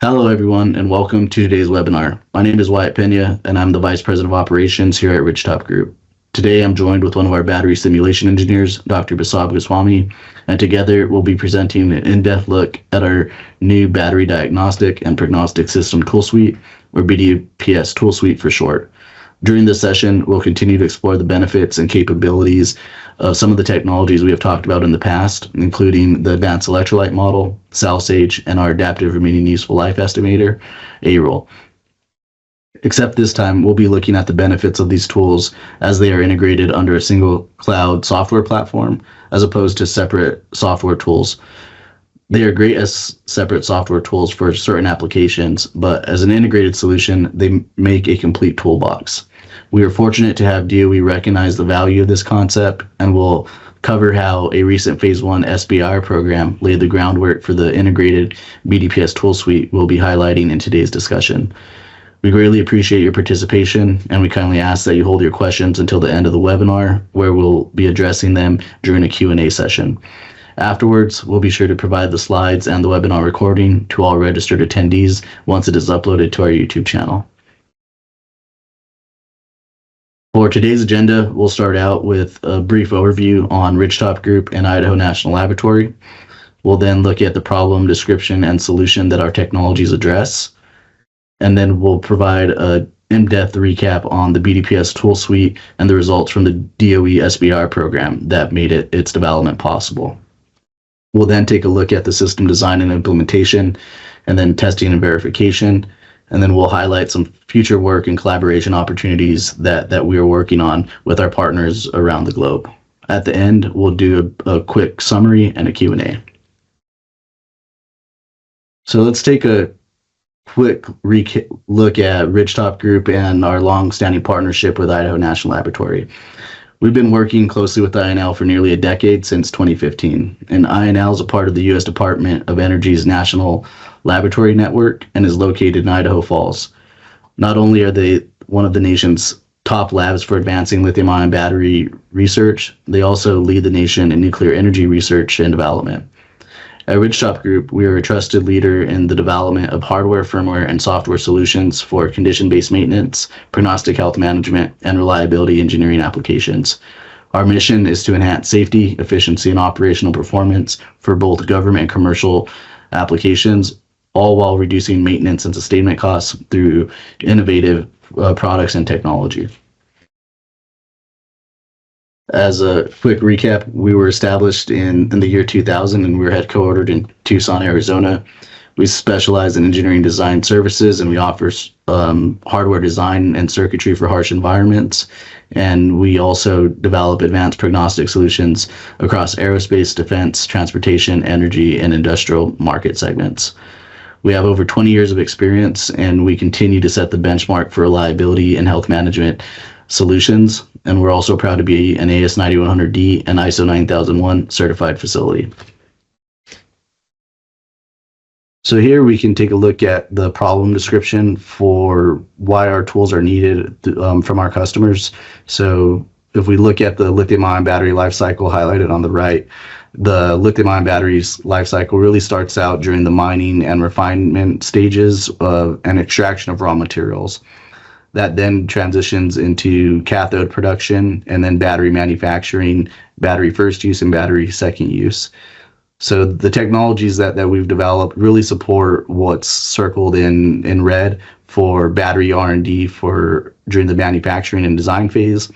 Hello, everyone, and welcome to today's webinar. My name is Wyatt Pena, and I'm the Vice President of Operations here at Ridgetop Group. Today, I'm joined with one of our battery simulation engineers, Dr. Basab Goswami, and together we'll be presenting an in-depth look at our new Battery Diagnostic and Prognostic System Tool Suite, or BDPS Tool Suite for short. During this session, we'll continue to explore the benefits and capabilities of some of the technologies we have talked about in the past, including the Advanced Electrolyte Model, SalSage, and our Adaptive Remaining Useful Life Estimator, ARUL. Except this time, we'll be looking at the benefits of these tools as they are integrated under a single cloud software platform, as opposed to separate software tools. They are great as separate software tools for certain applications, but as an integrated solution, they make a complete toolbox. We are fortunate to have DOE recognize the value of this concept, and will cover how a recent Phase 1 SBIR program laid the groundwork for the integrated BDPS Tool Suite we'll be highlighting in today's discussion. We greatly appreciate your participation, and we kindly ask that you hold your questions until the end of the webinar, where we'll be addressing them during a Q&A session. Afterwards, we'll be sure to provide the slides and the webinar recording to all registered attendees once it is uploaded to our YouTube channel. For today's agenda, we'll start out with a brief overview on Ridgetop Group and Idaho National Laboratory. We'll then look at the problem description and solution that our technologies address. And then we'll provide an in-depth recap on the BDPS Tool Suite and the results from the DOE SBIR program that made its development possible. We'll then take a look at the system design and implementation, and then testing and verification. And then we'll highlight some future work and collaboration opportunities that we are working on with our partners around the globe. At the end, we'll do a quick summary and a Q&A. So let's take a quick look at Ridgetop Group and our long-standing partnership with Idaho National Laboratory. We've been working closely with INL for nearly a decade, since 2015, and INL is a part of the U.S. Department of Energy's National Laboratory Network and is located in Idaho Falls. Not only are they one of the nation's top labs for advancing lithium-ion battery research, they also lead the nation in nuclear energy research and development. At Ridgetop Group, we are a trusted leader in the development of hardware, firmware, and software solutions for condition-based maintenance, prognostic health management, and reliability engineering applications. Our mission is to enhance safety, efficiency, and operational performance for both government and commercial applications, all while reducing maintenance and sustainment costs through innovative products and technology. As a quick recap, we were established in the year 2000, and we were headquartered in Tucson, Arizona. We specialize in engineering design services, and we offer hardware design and circuitry for harsh environments. And we also develop advanced prognostic solutions across aerospace, defense, transportation, energy, and industrial market segments. We have over 20 years of experience, and we continue to set the benchmark for reliability and health management solutions. And we're also proud to be an AS9100D and ISO 9001 certified facility. So here we can take a look at the problem description for why our tools are needed from our customers. So if we look at the lithium-ion battery life cycle highlighted on the right, the lithium-ion battery's life cycle really starts out during the mining and refinement stages and extraction of raw materials. That then transitions into cathode production, and then battery manufacturing, battery first use, and battery second use. So the technologies that we've developed really support what's circled in red for battery R&D for during the manufacturing and design phase,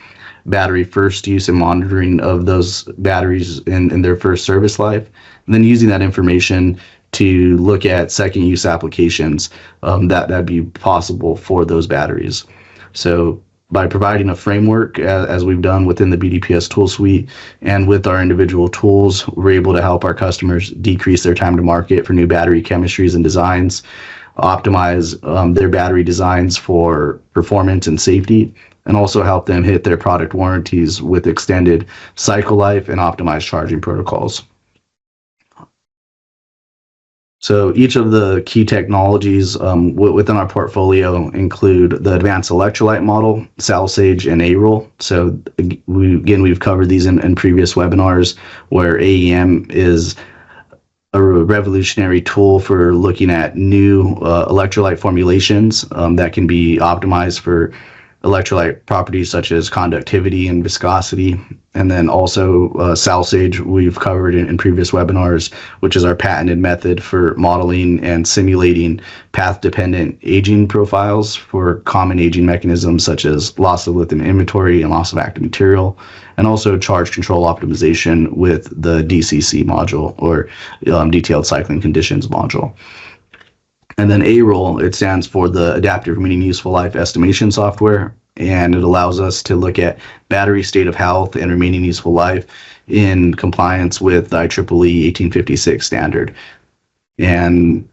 battery first use and monitoring of those batteries in their first service life, and then using that information to look at second use applications that'd be possible for those batteries. So by providing a framework, as we've done within the BDPS Tool Suite and with our individual tools, we're able to help our customers decrease their time to market for new battery chemistries and designs, optimize their battery designs for performance and safety, and also help them hit their product warranties with extended cycle life and optimized charging protocols. So each of the key technologies within our portfolio include the Advanced Electrolyte Model, SalSage, and ARUL. So we've covered these in previous webinars, where AEM is a revolutionary tool for looking at new electrolyte formulations that can be optimized for electrolyte properties such as conductivity and viscosity. And then also SalSage we've covered in previous webinars, which is our patented method for modeling and simulating path-dependent aging profiles for common aging mechanisms such as loss of lithium inventory and loss of active material, and also charge control optimization with the DCC module, or detailed cycling conditions module. And then AROL, it stands for the Adaptive Remaining Useful Life Estimation Software, and it allows us to look at battery state of health and remaining useful life in compliance with the IEEE 1856 standard. And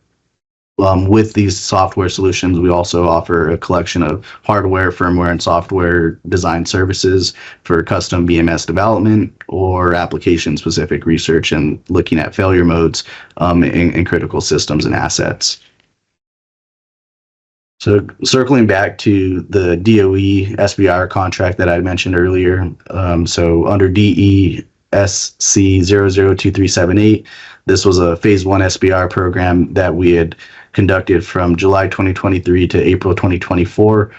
with these software solutions, we also offer a collection of hardware, firmware, and software design services for custom BMS development or application-specific research and looking at failure modes in critical systems and assets. So circling back to the DOE SBIR contract that I mentioned earlier, so under DESC 002378, this was a phase 1 SBIR program that we had conducted from July 2023 to April 2024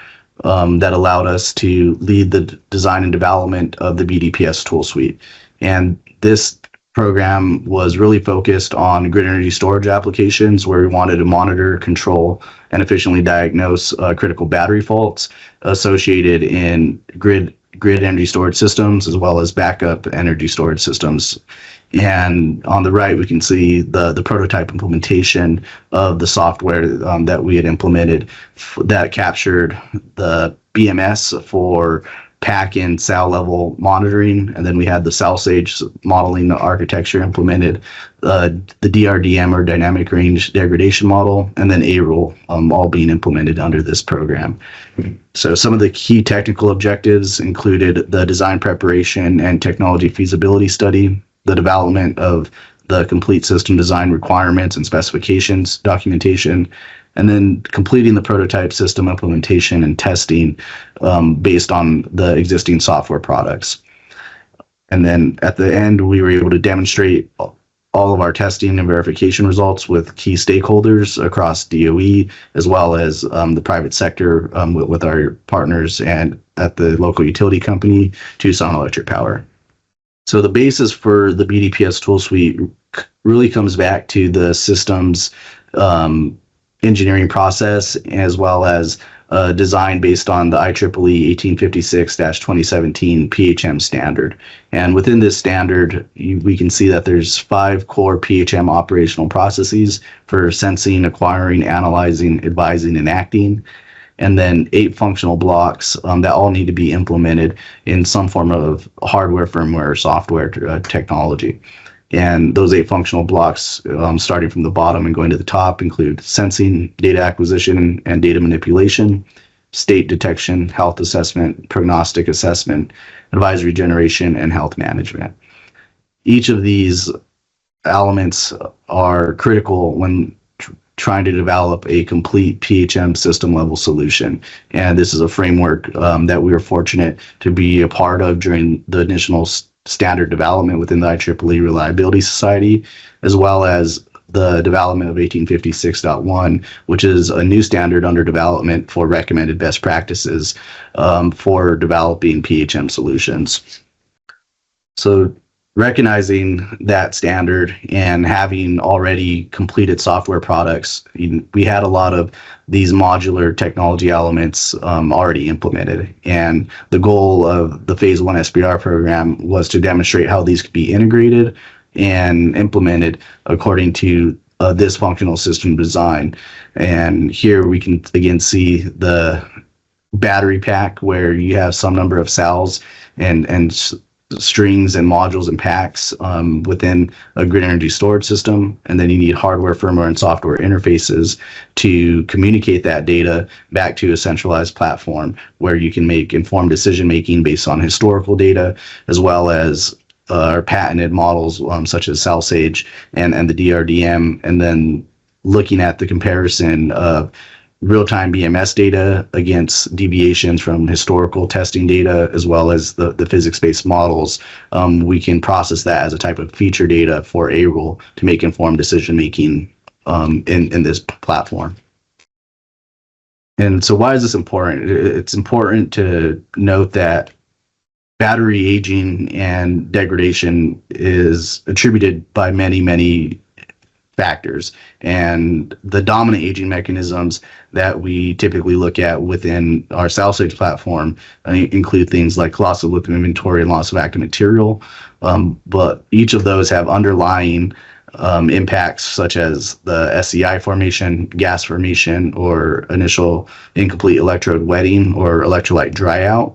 that allowed us to lead the design and development of the BDPS Tool Suite. And this program was really focused on grid energy storage applications where we wanted to monitor, control, and efficiently diagnose critical battery faults associated in grid energy storage systems as well as backup energy storage systems. And on the right, we can see the prototype implementation of the software that we had implemented that captured the BMS for pack and cell level monitoring, and then we had the SalSage modeling architecture implemented, the DRDM or dynamic range degradation model, and then AROL all being implemented under this program. So some of the key technical objectives included the design preparation and technology feasibility study, the development of the complete system design requirements and specifications documentation, and then completing the prototype system implementation and testing based on the existing software products. And then at the end, we were able to demonstrate all of our testing and verification results with key stakeholders across DOE, as well as the private sector with our partners and at the local utility company, Tucson Electric Power. So the basis for the BDPS Tool Suite really comes back to the systems engineering process, as well as design based on the IEEE 1856-2017 PHM standard. And within this standard, we can see that there's 5 core PHM operational processes for sensing, acquiring, analyzing, advising, and acting, and then 8 functional blocks that all need to be implemented in some form of hardware, firmware, or software technology. And those 8 functional blocks, starting from the bottom and going to the top, include sensing, data acquisition and data manipulation, state detection, health assessment, prognostic assessment, advisory generation, and health management. Each of these elements are critical when trying to develop a complete PHM system level solution. And this is a framework that we are fortunate to be a part of during the initial standard development within the IEEE Reliability Society, as well as the development of 1856.1, which is a new standard under development for recommended best practices for developing PHM solutions. So recognizing that standard and having already completed software products, we had a lot of these modular technology elements already implemented. And the goal of the Phase 1 SBR program was to demonstrate how these could be integrated and implemented according to this functional system design. And here we can again see the battery pack where you have some number of cells and strings and modules and packs within a grid energy storage system, and then you need hardware, firmware, and software interfaces to communicate that data back to a centralized platform where you can make informed decision making based on historical data, as well as our patented models such as SalSage and the DRDM, and then looking at the comparison of real-time BMS data against deviations from historical testing data, as well as the physics-based models. We can process that as a type of feature data for A-Rule to make informed decision-making in this platform. And so why is this important? It's important to note that battery aging and degradation is attributed by many factors. And the dominant aging mechanisms that we typically look at within our SalSage platform include things like loss of lithium inventory and loss of active material. But each of those have underlying impacts such as the SEI formation, gas formation, or initial incomplete electrode wetting or electrolyte dryout,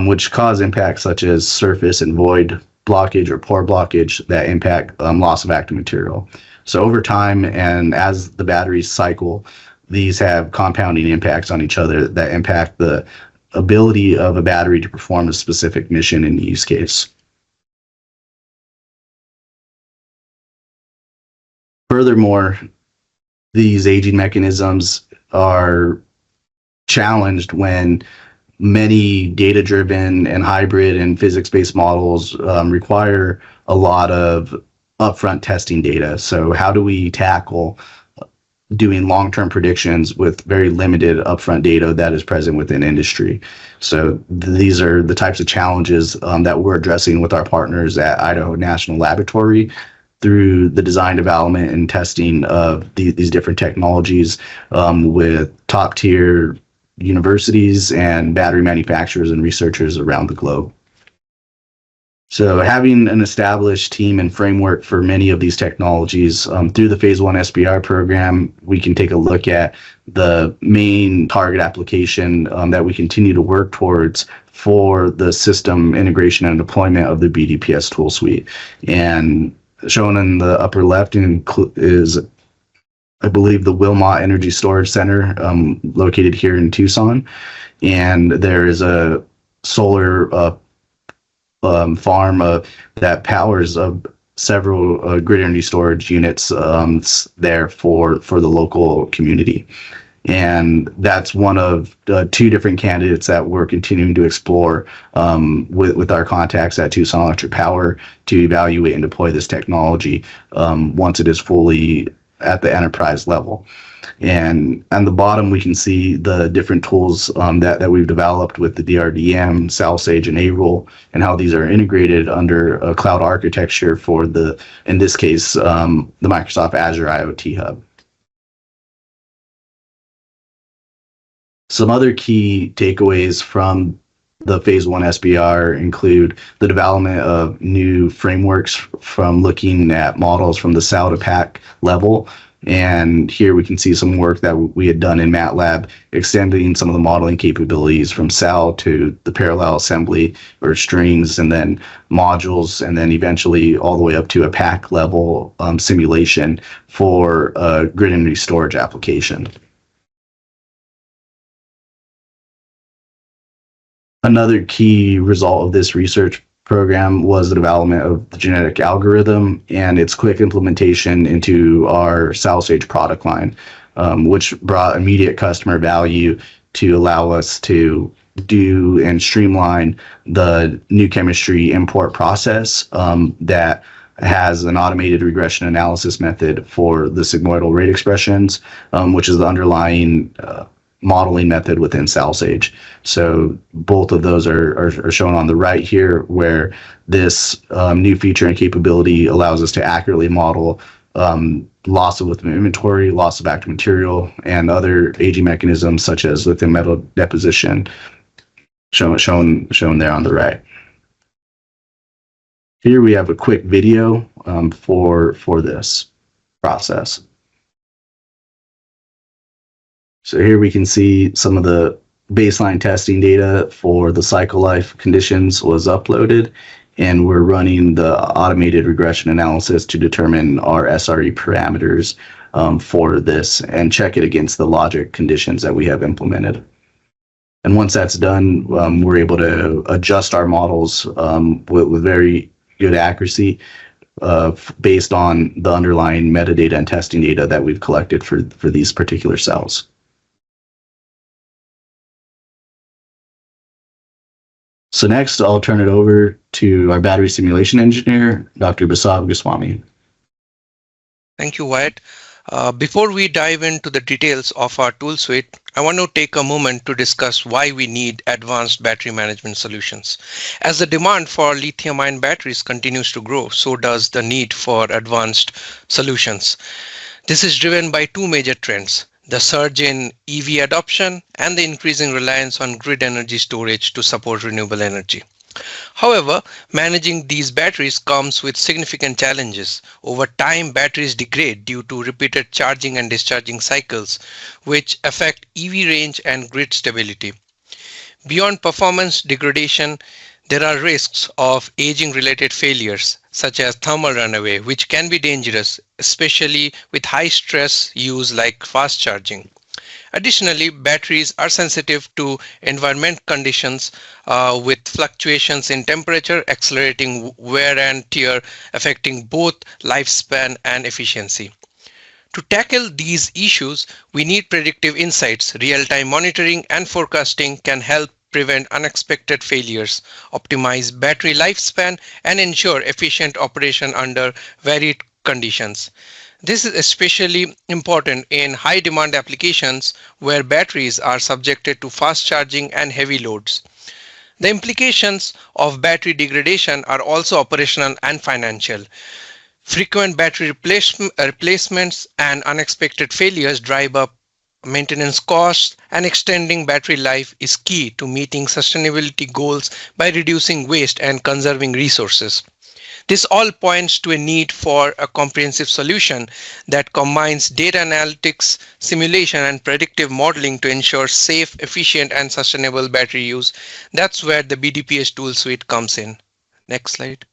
which cause impacts such as surface and void blockage or pore blockage that impact loss of active material. So over time and as the batteries cycle, these have compounding impacts on each other that impact the ability of a battery to perform a specific mission and use case. Furthermore, these aging mechanisms are challenged when many data-driven and hybrid and physics-based models require a lot of upfront testing data. So how do we tackle doing long-term predictions with very limited upfront data that is present within industry? So these are the types of challenges that we're addressing with our partners at Idaho National Laboratory through the design, development, and testing of these different technologies with top-tier universities and battery manufacturers and researchers around the globe. So having an established team and framework for many of these technologies through the Phase 1 SBR program, we can take a look at the main target application that we continue to work towards for the system integration and deployment of the BDPS Tool Suite. And shown in the upper left is, I believe, the Wilmot Energy Storage Center located here in Tucson. And there is a solar farm that powers several grid energy storage units there for the local community. And that's one of two different candidates that we're continuing to explore with our contacts at Tucson Electric Power to evaluate and deploy this technology once it is fully at the enterprise level. And on the bottom, we can see the different tools that we've developed with the DRDM, SalSage, and A-Rule, and how these are integrated under a cloud architecture for in this case, the Microsoft Azure IoT Hub. Some other key takeaways from the Phase 1 SBR include the development of new frameworks from looking at models from the cell to pack level. And here we can see some work that we had done in MATLAB, extending some of the modeling capabilities from cell to the parallel assembly or strings, and then modules, and then eventually all the way up to a pack level simulation for a grid energy storage application. Another key result of this research program was the development of the genetic algorithm and its quick implementation into our SalSage product line, which brought immediate customer value to allow us to do and streamline the new chemistry import process that has an automated regression analysis method for the sigmoidal rate expressions, which is the underlying modeling method within SalSage. So both of those are shown on the right here, where this new feature and capability allows us to accurately model loss of lithium inventory, loss of active material, and other aging mechanisms such as lithium metal deposition, shown there on the right. Here we have a quick video for this process. So here we can see some of the baseline testing data for the cycle life conditions was uploaded, and we're running the automated regression analysis to determine our SRE parameters for this and check it against the logic conditions that we have implemented. And once that's done, we're able to adjust our models with very good accuracy based on the underlying metadata and testing data that we've collected for these particular cells. So next, I'll turn it over to our battery simulation engineer, Dr. Basab Goswami. Thank you, Wyatt. Before we dive into the details of our tool suite, I want to take a moment to discuss why we need advanced battery management solutions. As the demand for lithium-ion batteries continues to grow, so does the need for advanced solutions. This is driven by two major trends: the surge in EV adoption and the increasing reliance on grid energy storage to support renewable energy. However, managing these batteries comes with significant challenges. Over time, batteries degrade due to repeated charging and discharging cycles, which affect EV range and grid stability. Beyond performance degradation, there are risks of aging-related failures, such as thermal runaway, which can be dangerous, especially with high-stress use like fast charging. Additionally, batteries are sensitive to environment conditions with fluctuations in temperature, accelerating wear and tear, affecting both lifespan and efficiency. To tackle these issues, we need predictive insights. Real-time monitoring and forecasting can help prevent unexpected failures, optimize battery lifespan, and ensure efficient operation under varied conditions. This is especially important in high demand applications where batteries are subjected to fast charging and heavy loads. The implications of battery degradation are also operational and financial. Frequent battery replacements and unexpected failures drive up maintenance costs, and extending battery life is key to meeting sustainability goals by reducing waste and conserving resources. This all points to a need for a comprehensive solution that combines data analytics, simulation, and predictive modeling to ensure safe, efficient, and sustainable battery use. That's where the BDPS Tool Suite comes in. Next slide.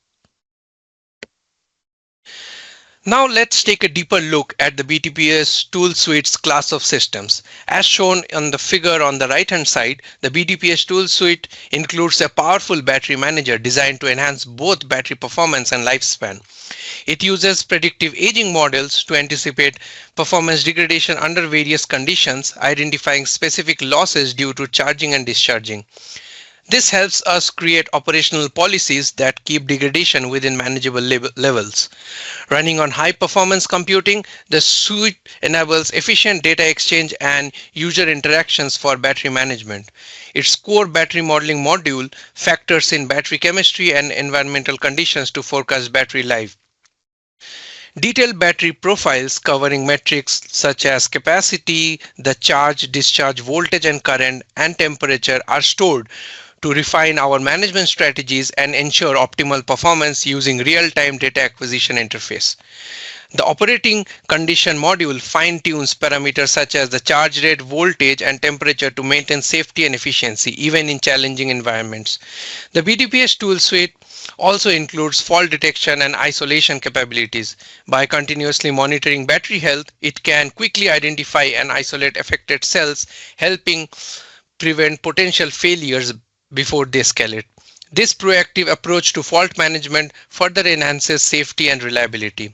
Now let's take a deeper look at the BDPS Tool Suite's class of systems. As shown on the figure on the right-hand side, the BDPS Tool Suite includes a powerful battery manager designed to enhance both battery performance and lifespan. It uses predictive aging models to anticipate performance degradation under various conditions, identifying specific losses due to charging and discharging. This helps us create operational policies that keep degradation within manageable levels. Running on high-performance computing, the suite enables efficient data exchange and user interactions for battery management. Its core battery modeling module factors in battery chemistry and environmental conditions to forecast battery life. Detailed battery profiles covering metrics such as capacity, the charge-discharge voltage and current, and temperature are stored to refine our management strategies and ensure optimal performance using real-time data acquisition interface. The operating condition module fine-tunes parameters such as the charge rate, voltage, and temperature to maintain safety and efficiency, even in challenging environments. The BDPS tool suite also includes fault detection and isolation capabilities. By continuously monitoring battery health, it can quickly identify and isolate affected cells, helping prevent potential failures before they escalate. This proactive approach to fault management further enhances safety and reliability.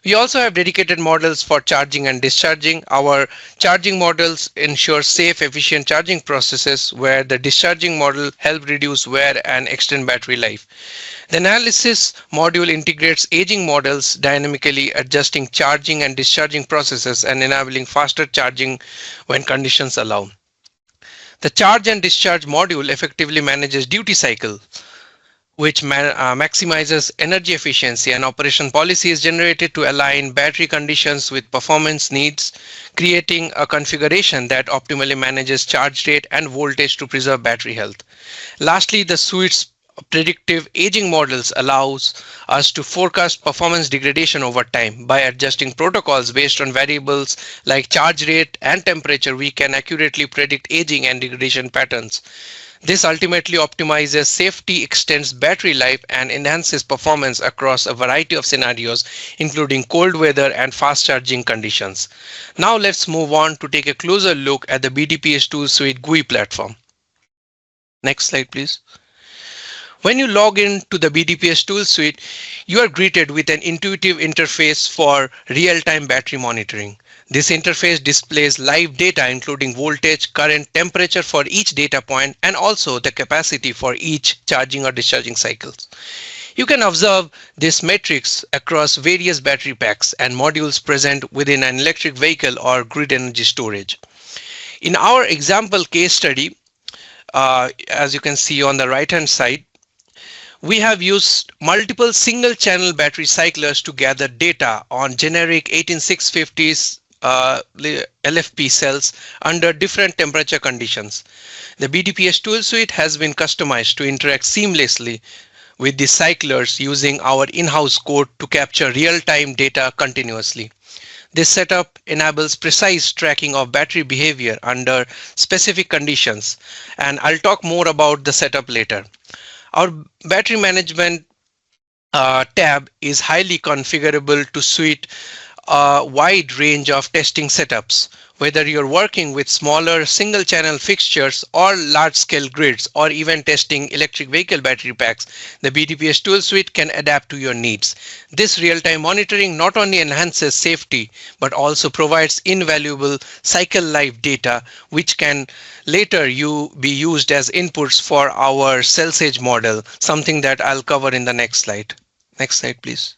We also have dedicated models for charging and discharging. Our charging models ensure safe, efficient charging processes, where the discharging model helps reduce wear and extend battery life. The analysis module integrates aging models, dynamically adjusting charging and discharging processes and enabling faster charging when conditions allow. The charge and discharge module effectively manages duty cycle, which maximizes energy efficiency, and operation policy is generated to align battery conditions with performance needs, creating a configuration that optimally manages charge rate and voltage to preserve battery health. Lastly, the suite's predictive aging models allows us to forecast performance degradation over time. By adjusting protocols based on variables like charge rate and temperature, we can accurately predict aging and degradation patterns. This ultimately optimizes safety, extends battery life, and enhances performance across a variety of scenarios, including cold weather and fast charging conditions. Now let's move on to take a closer look at the BDPS Tool Suite GUI platform. Next slide, please. When you log in to the BDPS Tool Suite, you are greeted with an intuitive interface for real-time battery monitoring. This interface displays live data including voltage, current, temperature for each data point, and also the capacity for each charging or discharging cycles. You can observe this matrix across various battery packs and modules present within an electric vehicle or grid energy storage. In our example case study, as you can see on the right hand side, we have used multiple single channel battery cyclers to gather data on generic 18650s LFP cells under different temperature conditions. The BDPS tool suite has been customized to interact seamlessly with the cyclers using our in-house code to capture real-time data continuously. This setup enables precise tracking of battery behavior under specific conditions, and I'll talk more about the setup later. Our battery management tab is highly configurable to suit a wide range of testing setups. Whether you're working with smaller single channel fixtures or large scale grids or even testing electric vehicle battery packs, the BDPS tool suite can adapt to your needs. This real-time monitoring not only enhances safety but also provides invaluable cycle life data which can later be used as inputs for our cell stage model, something that I'll cover in the next slide. Next slide, please.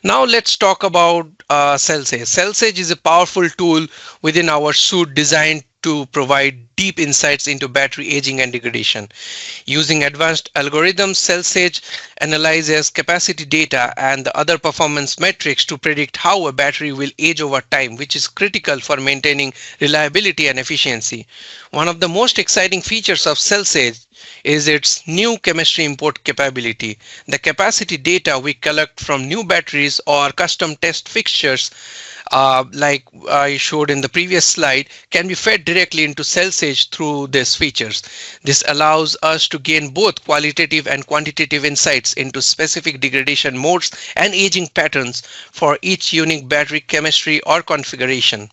Now let's talk about CellSage. CellSage is a powerful tool within our suite designed to provide deep insights into battery aging and degradation. Using advanced algorithms, CellSage analyzes capacity data and the other performance metrics to predict how a battery will age over time, which is critical for maintaining reliability and efficiency. One of the most exciting features of CellSage is its new chemistry import capability. The capacity data we collect from new batteries or custom test fixtures, like I showed in the previous slide, can be fed directly into CellSage through these features. This allows us to gain both qualitative and quantitative insights into specific degradation modes and aging patterns for each unique battery chemistry or configuration.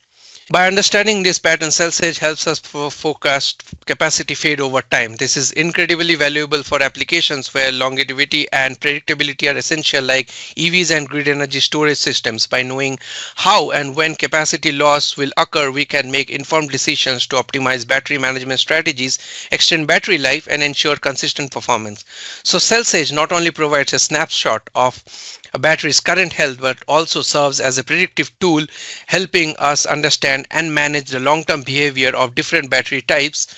By understanding this pattern, CellSage helps us forecast capacity fade over time. This is incredibly valuable for applications where longevity and predictability are essential, like EVs and grid energy storage systems. By knowing how and when capacity loss will occur, we can make informed decisions to optimize battery management strategies, extend battery life, and ensure consistent performance. So CellSage not only provides a snapshot of a battery's current health, but also serves as a predictive tool, helping us understand and manage the long-term behavior of different battery types.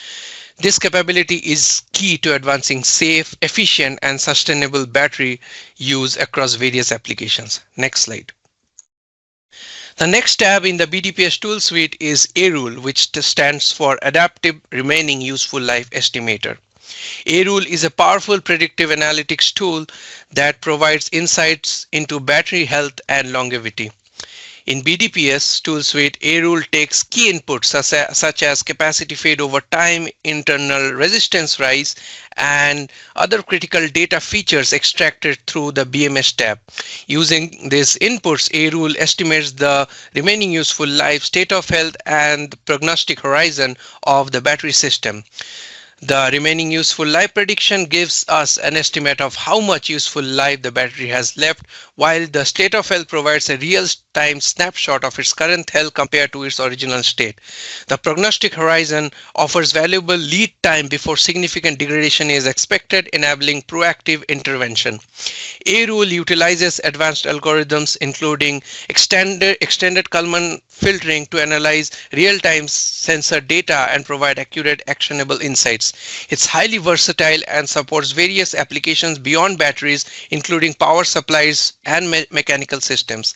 This capability is key to advancing safe, efficient, and sustainable battery use across various applications. Next slide. The next tab in the BDPS tool suite is ARULE, which stands for Adaptive Remaining Useful Life Estimator. ARULE is a powerful predictive analytics tool that provides insights into battery health and longevity. In BDPS tool suite, ARULE takes key inputs such as capacity fade over time, internal resistance rise, and other critical data features extracted through the BMS tab. Using these inputs, ARULE estimates the remaining useful life, state of health, and the prognostic horizon of the battery system. The remaining useful life prediction gives us an estimate of how much useful life the battery has left, while the state of health provides a real-time snapshot of its current health compared to its original state. The prognostic horizon offers valuable lead time before significant degradation is expected, enabling proactive intervention. ARULE utilizes advanced algorithms, including extended Kalman filtering to analyze real-time sensor data and provide accurate, actionable insights. It's highly versatile and supports various applications beyond batteries, including power supplies and mechanical systems.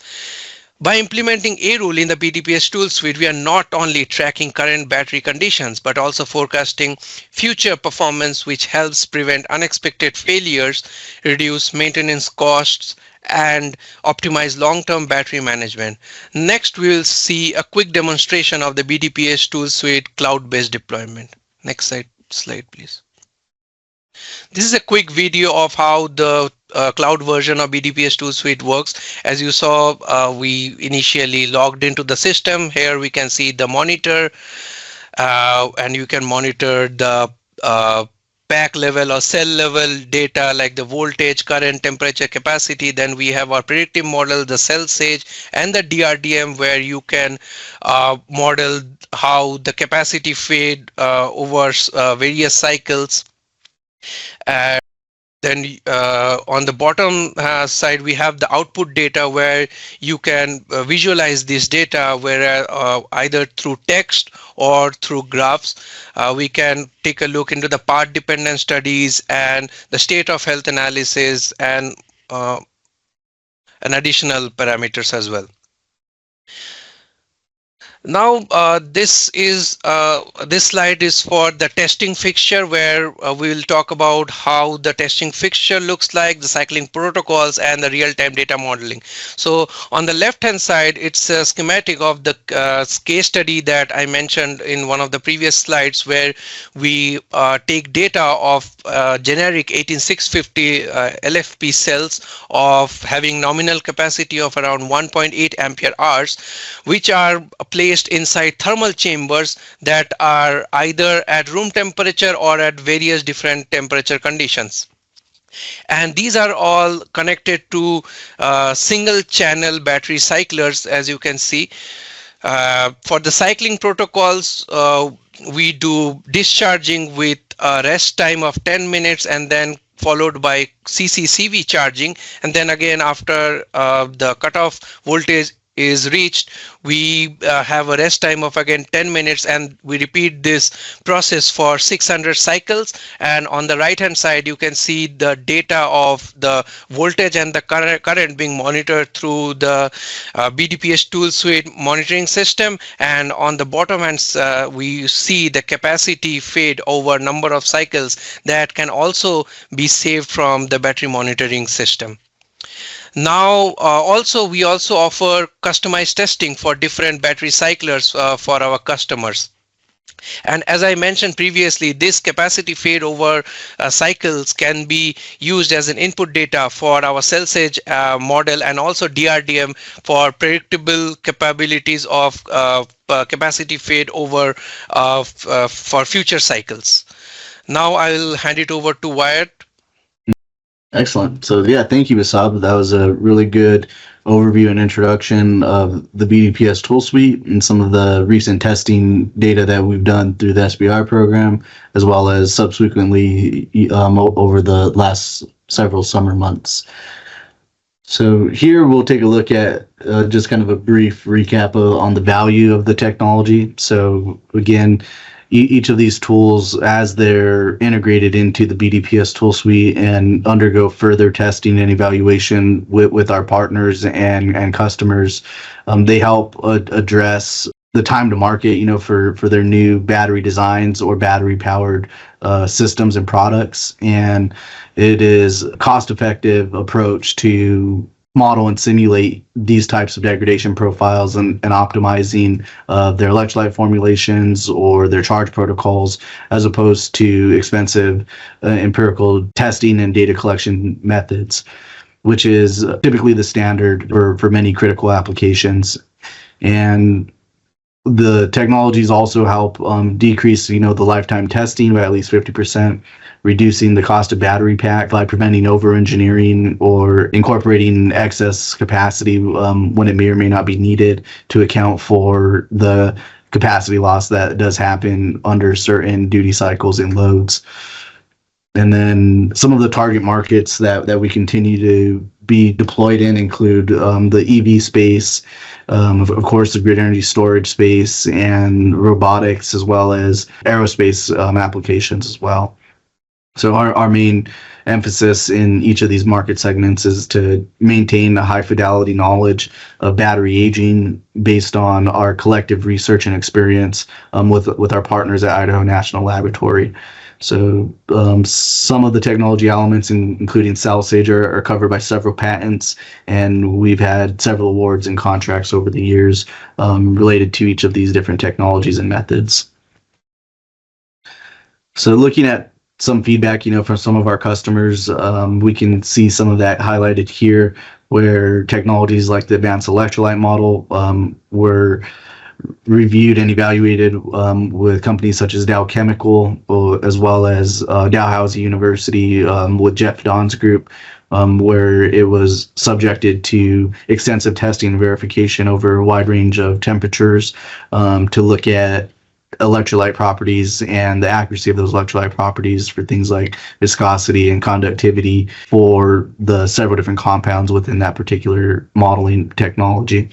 By implementing ARULE in the BDPS tool suite, we are not only tracking current battery conditions, but also forecasting future performance, which helps prevent unexpected failures, reduce maintenance costs, and optimize long-term battery management. Next, we will see a quick demonstration of the BDPS tool suite cloud-based deployment. Next slide, please. This is a quick video of how the cloud version of BDPS tool suite works. As you saw, we initially logged into the system. Here we can see the monitor, and you can monitor the pack level or cell level data like the voltage, current, temperature, capacity. Then we have our predictive model, the cell sage, and the DRDM, where you can model how the capacity fade over various cycles. And then on the bottom side, we have the output data, where you can visualize this data, where either through text or through graphs. We can take a look into the part dependent studies and the state of health analysis, and additional parameters as well. Now, this slide is for the testing fixture, where we will talk about how the testing fixture looks like, the cycling protocols, and the real-time data modeling. So on the left-hand side, it's a schematic of the case study that I mentioned in one of the previous slides, where we take data of generic 18650 LFP cells of having nominal capacity of around 1.8 ampere hours, which are placed inside thermal chambers that are either at room temperature or at various different temperature conditions. And these are all connected to single channel battery cyclers, as you can see. For the cycling protocols, we do discharging with a rest time of 10 minutes, and then followed by CCCV charging. And then again, after the cutoff voltage is reached, we have a rest time of again 10 minutes, and we repeat this process for 600 cycles. And on the right hand side, you can see the data of the voltage and the current being monitored through the BDPS Tool Suite monitoring system. And on the bottom hand, we see the capacity fade over number of cycles that can also be saved from the battery monitoring system. Now, we also offer customized testing for different battery cyclers for our customers. And as I mentioned previously, this capacity fade over cycles can be used as an input data for our cell sage model, and also DRDM for predictable capabilities of capacity fade over for future cycles. Now I will hand it over to Wyatt. Excellent. So yeah, thank you, Basab. That was a really good overview and introduction of the BDPS Tool Suite and some of the recent testing data that we've done through the SBR program, as well as subsequently over the last several summer months. So here we'll take a look at just kind of a brief recap on the value of the technology. So again, each of these tools, as they're integrated into the BDPS Tool Suite and undergo further testing and evaluation with our partners and customers, they help address the time to market, for their new battery designs or battery powered systems and products. And it is a cost-effective approach to model and simulate these types of degradation profiles and optimizing their electrolyte formulations or their charge protocols, as opposed to expensive empirical testing and data collection methods, which is typically the standard for many critical applications. And the technologies also help decrease, the lifetime testing by at least 50%, reducing the cost of battery pack by preventing over-engineering or incorporating excess capacity when it may or may not be needed to account for the capacity loss that does happen under certain duty cycles and loads. And then some of the target markets that we continue to be deployed in include the EV space, of course, the grid energy storage space, and robotics, as well as aerospace applications as well. So our main emphasis in each of these market segments is to maintain a high fidelity knowledge of battery aging based on our collective research and experience with our partners at Idaho National Laboratory. So some of the technology elements, including cell sage, are covered by several patents, and we've had several awards and contracts over the years related to each of these different technologies and methods. So looking at some feedback, from some of our customers, we can see some of that highlighted here, where technologies like the advanced electrolyte model were reviewed and evaluated with companies such as Dow Chemical, as well as Dalhousie University with Jeff Don's group, where it was subjected to extensive testing and verification over a wide range of temperatures to look at electrolyte properties and the accuracy of those electrolyte properties for things like viscosity and conductivity for the several different compounds within that particular modeling technology.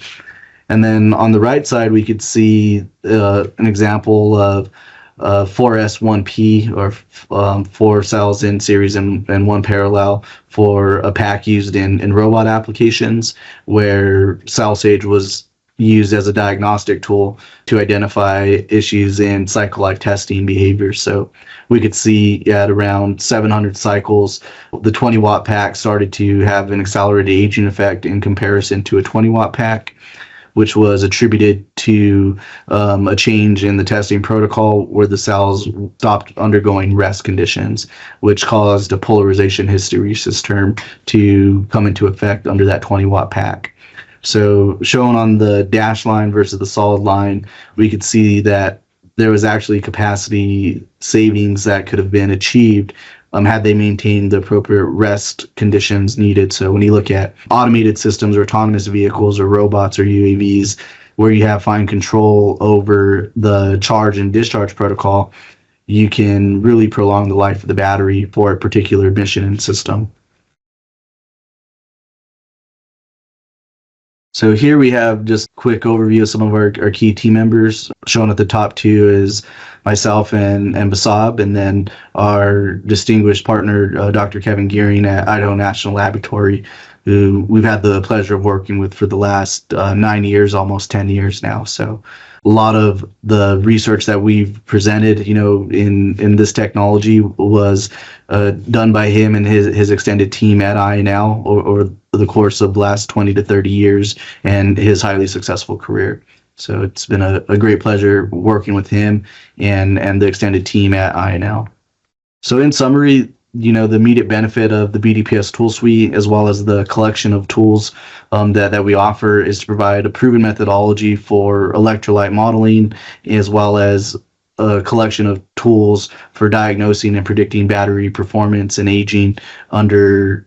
And then on the right side, we could see an example of 4S1P, or 4 cells in series and 1 parallel, for a pack used in robot applications, where CellSage was used as a diagnostic tool to identify issues in cycle life testing behavior. So we could see at around 700 cycles, the 20 watt pack started to have an accelerated aging effect in comparison to a 20 watt pack, which was attributed to a change in the testing protocol where the cells stopped undergoing rest conditions, which caused a polarization hysteresis term to come into effect under that 20 watt pack. So shown on the dashed line versus the solid line, we could see that there was actually capacity savings that could have been achieved had they maintained the appropriate rest conditions needed. So when you look at automated systems or autonomous vehicles or robots or UAVs, where you have fine control over the charge and discharge protocol, you can really prolong the life of the battery for a particular mission and system. So here we have just a quick overview of some of our key team members. Shown at the top two is myself and Basab, and then our distinguished partner, Dr. Kevin Gearing at Idaho National Laboratory, who we've had the pleasure of working with for the last 9 years, almost 10 years now. So a lot of the research that we've presented, in this technology was done by him and his extended team at INL or the course of the last 20 to 30 years and his highly successful career. So it's been a great pleasure working with him and the extended team at INL. So in summary, the immediate benefit of the BDPS Tool Suite, as well as the collection of tools that we offer, is to provide a proven methodology for electrolyte modeling, as well as a collection of tools for diagnosing and predicting battery performance and aging under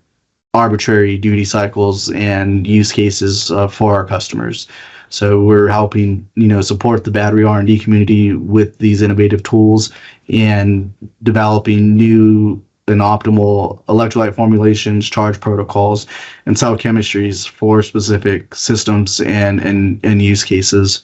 arbitrary duty cycles and use cases for our customers. So we're helping, support the battery R&D community with these innovative tools and developing new and optimal electrolyte formulations, charge protocols, and cell chemistries for specific systems and use cases.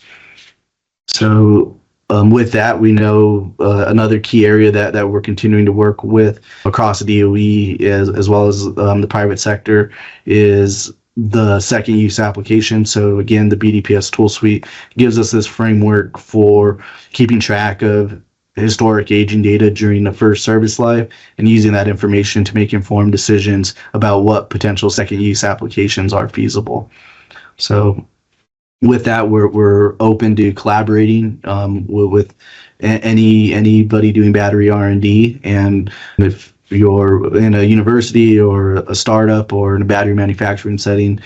So with that, we know another key area that we're continuing to work with across the DOE as well as the private sector is the second use application. So again, the BDPS Tool Suite gives us this framework for keeping track of historic aging data during the first service life and using that information to make informed decisions about what potential second use applications are feasible. So with that, we're open to collaborating with anybody doing battery R&D, and if you're in a university or a startup or in a battery manufacturing setting,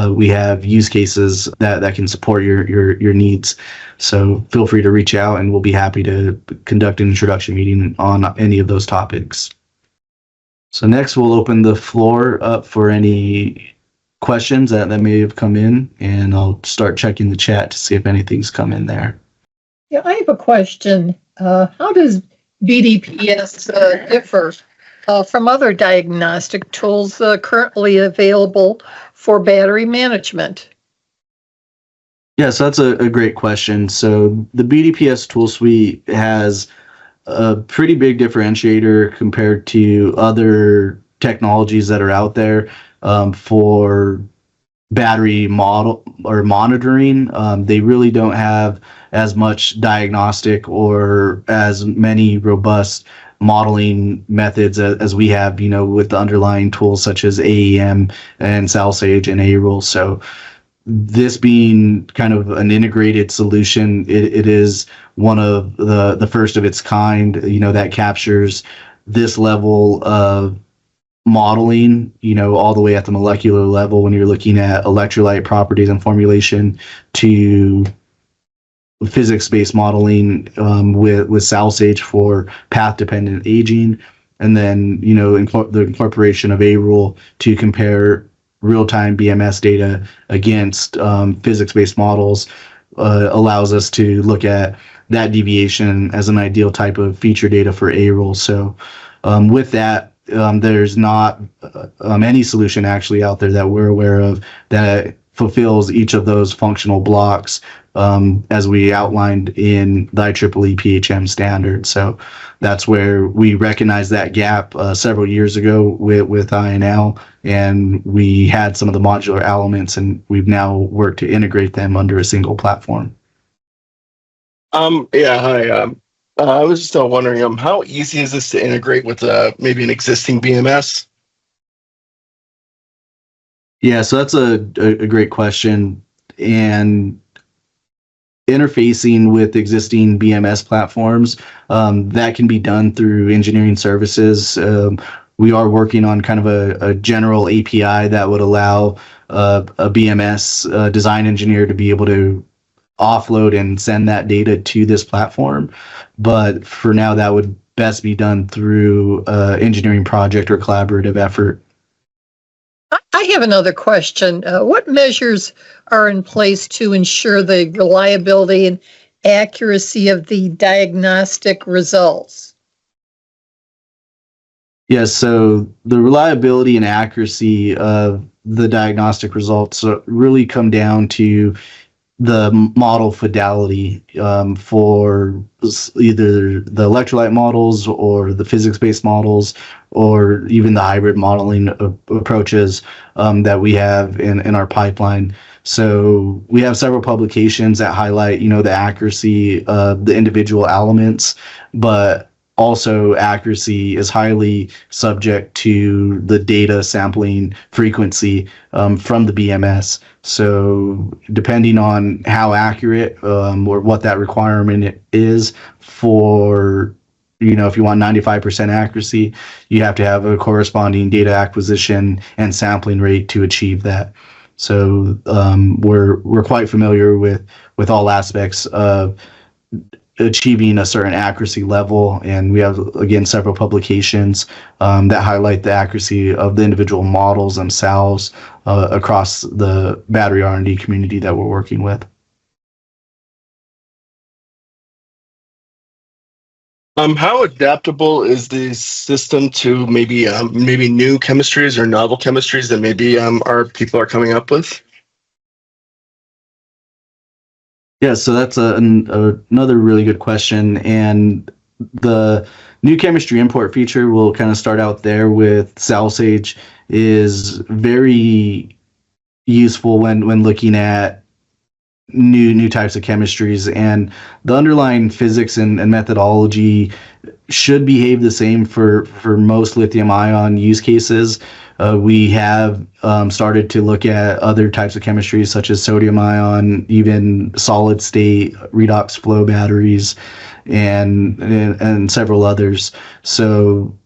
we have use cases that can support your needs. So feel free to reach out, and we'll be happy to conduct an introduction meeting on any of those topics. So next, we'll open the floor up for any questions that may have come in, and I'll start checking the chat to see if anything's come in there. Yeah, I have a question. How does BDPS differ from other diagnostic tools currently available for battery management? Yeah, so that's a great question. So the BDPS Tool Suite has a pretty big differentiator compared to other technologies that are out there for battery model or monitoring. They really don't have as much diagnostic or as many robust modeling methods as we have, with the underlying tools such as AEM and CellSage and A-Rule. So this being kind of an integrated solution, it is one of the first of its kind, that captures this level of modeling, all the way at the molecular level when you're looking at electrolyte properties and formulation to physics-based modeling with SalSage for path-dependent aging, and then the incorporation of A-Rule to compare real-time BMS data against physics-based models allows us to look at that deviation as an ideal type of feature data for A-Rule. So with that, there's not any solution actually out there that we're aware of that fulfills each of those functional blocks as we outlined in the IEEE PHM standard. So that's where we recognized that gap several years ago with INL, and we had some of the modular elements, and we've now worked to integrate them under a single platform. Yeah, hi. I was just wondering, how easy is this to integrate with maybe an existing BMS? Yeah, so that's a great question. And interfacing with existing BMS platforms, that can be done through engineering services. We are working on kind of a general API that would allow a BMS design engineer to be able to offload and send that data to this platform. But for now, that would best be done through engineering project or collaborative effort. I have another question. What measures are in place to ensure the reliability and accuracy of the diagnostic results? Yes, so the reliability and accuracy of the diagnostic results really come down to the model fidelity for either the electrolyte models or the physics-based models or even the hybrid modeling approaches that we have in our pipeline. So we have several publications that highlight, the accuracy of the individual elements, but also accuracy is highly subject to the data sampling frequency from the BMS. So depending on how accurate or what that requirement is for, if you want 95% accuracy, you have to have a corresponding data acquisition and sampling rate to achieve that. So we're quite familiar with all aspects of achieving a certain accuracy level, and we have again several publications that highlight the accuracy of the individual models themselves across the battery R&D community that we're working with. How adaptable is the system to maybe new chemistries or novel chemistries that maybe our people are coming up with? Yeah, so that's another really good question. And the new chemistry import feature, we'll kind of start out there with SalSage, is very useful when looking at new types of chemistries. And the underlying physics and methodology should behave the same for most lithium ion use cases. We have started to look at other types of chemistries such as sodium ion, even solid state redox flow batteries, and several others. So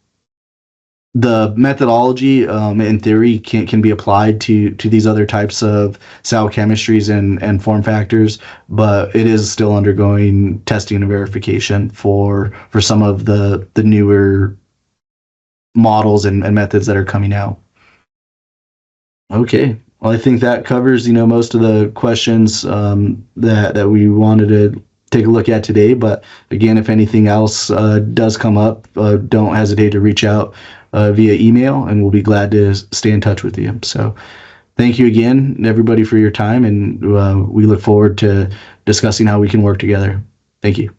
the methodology in theory can be applied to these other types of cell chemistries and form factors, but it is still undergoing testing and verification for some of the newer models and methods that are coming out. Okay, well, I think that covers most of the questions that we wanted to take a look at today. But again, if anything else does come up, don't hesitate to reach out via email, and we'll be glad to stay in touch with you. So thank you again, everybody, for your time, and we look forward to discussing how we can work together. Thank you.